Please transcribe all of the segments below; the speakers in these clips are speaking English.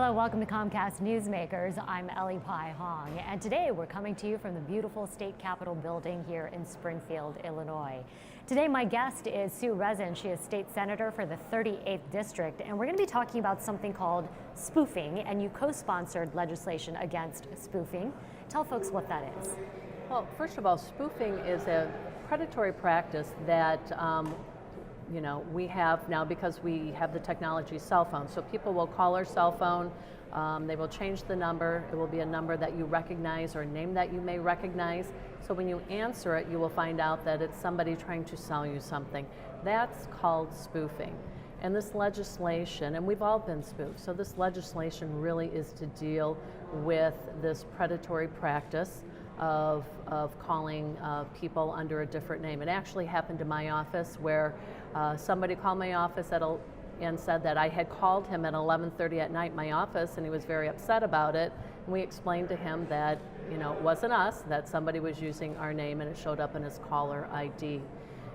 Hello, welcome to Comcast Newsmakers. I'm Ellie Hong, and today we're coming to you from the beautiful state capitol building here in Springfield, Illinois. Today my guest is Sue Rezin. She is state senator for the 38th district, and we're going to be talking about something called spoofing, and you co-sponsored legislation against spoofing. Tell folks what that is. Well, first of all, spoofing is a predatory practice that we have now because we have the technology cell phone. So people will call our cell phone, they will change the number, it will be a number that you recognize or a name that you may recognize. So when you answer it, you will find out that it's somebody trying to sell you something. That's called spoofing. And this legislation, and we've all been spoofed, so this legislation really is to deal with this predatory practice of calling people under a different name. It actually happened to my office where somebody called my office and said that I had called him at 11:30 at night in my office, and he was very upset about it. And we explained to him that it wasn't us, that somebody was using our name, and it showed up in his caller ID.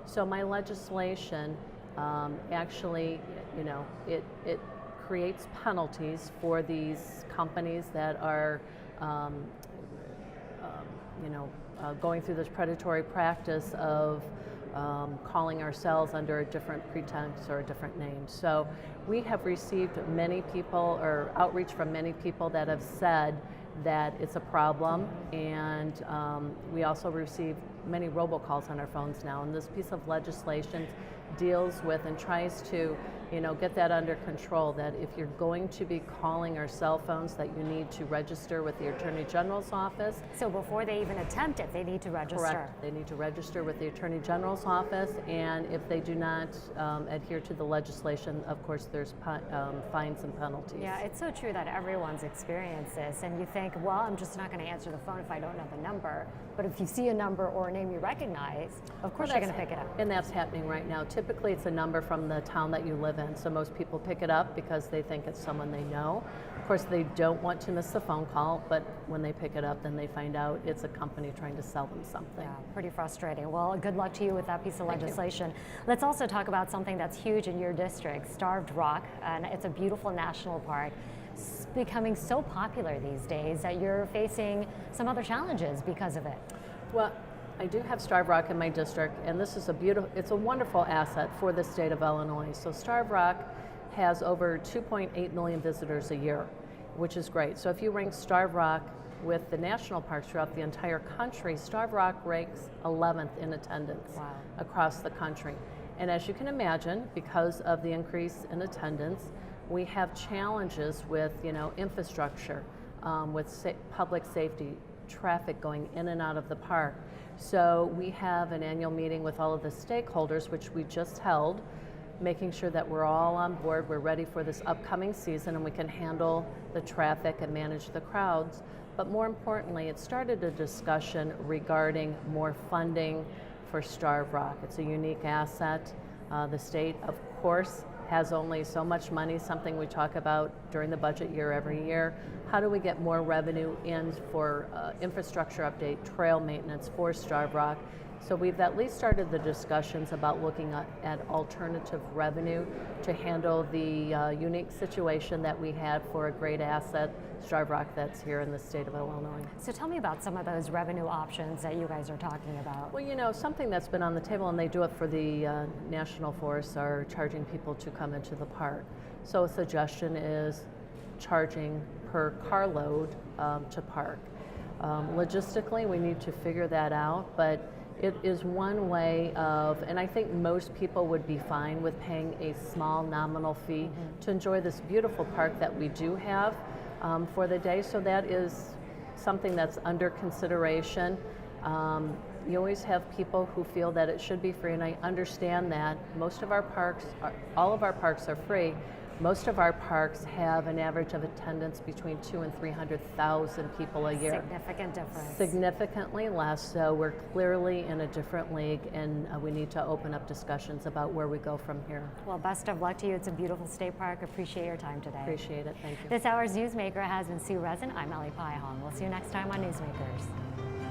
So my legislation actually, it creates penalties for these companies that are going through this predatory practice of calling ourselves under a different pretense or a different name. So we have received many people, or outreach from many people that have said that it's a problem, and we also receive many robocalls on our phones now, and this piece of legislation deals with and tries to get that under control, that if you're going to be calling our cell phones, that you need to register with the Attorney General's office. So before they even attempt it, they need to register. Correct. They need to register with the Attorney General's office, and if they do not adhere to the legislation, of course there's fines and penalties. Yeah, it's so true that everyone's experienced this, and you think, well, I'm just not going to answer the phone if I don't know the number. But if you see a number or a name you recognize, of course you're going to pick it up. And that's happening right now. Typically it's a number from the town that you live in, so most people pick it up because they think it's someone they know. Of course, they don't want to miss the phone call, but when they pick it up, then they find out it's a company trying to sell them something. Yeah, pretty frustrating. Well, good luck to you with that piece of legislation. Let's also talk about something that's huge in your district, Starved Rock, and it's a beautiful national park. It's becoming so popular these days that you're facing some other challenges because of it. Well, I do have Starved Rock in my district, and this is it's a wonderful asset for the state of Illinois. So Starved Rock has over 2.8 million visitors a year, which is great. So if you rank Starved Rock with the national parks throughout the entire country, Starved Rock ranks 11th in attendance across the country. And as you can imagine, because of the increase in attendance, we have challenges with infrastructure, with public safety, traffic going in and out of the park. So we have an annual meeting with all of the stakeholders, which we just held, making sure that we're all on board, we're ready for this upcoming season, and we can handle the traffic and manage the crowds. But more importantly, it started a discussion regarding more funding for Starved Rock. It's a unique asset. The state, of course, has only so much money, something we talk about during the budget year every year. How do we get more revenue in for infrastructure update, trail maintenance for Starved Rock? So we've at least started the discussions about looking at alternative revenue to handle the unique situation that we had for a great asset, Starved Rock, that's here in the state of Illinois. So tell me about some of those revenue options that you guys are talking about. Well, something that's been on the table, and they do it for the national forests, are charging people to come into the park. So a suggestion is charging per carload to park. Logistically, we need to figure that out, but it is one way of, and I think most people would be fine with paying a small nominal fee to enjoy this beautiful park that we do have for the day. So that is something that's under consideration. You always have people who feel that it should be free, and I understand that. Most of our parks, all of our parks are free. Most of our parks have an average of attendance between 200,000 and 300,000 people a year. Significant difference. Significantly less, so we're clearly in a different league, and we need to open up discussions about where we go from here. Well, best of luck to you. It's a beautiful state park. Appreciate your time today. Appreciate it. Thank you. This hour's Newsmaker has been Sue Rezin. I'm Ellie Hong. We'll see you next time on Newsmakers.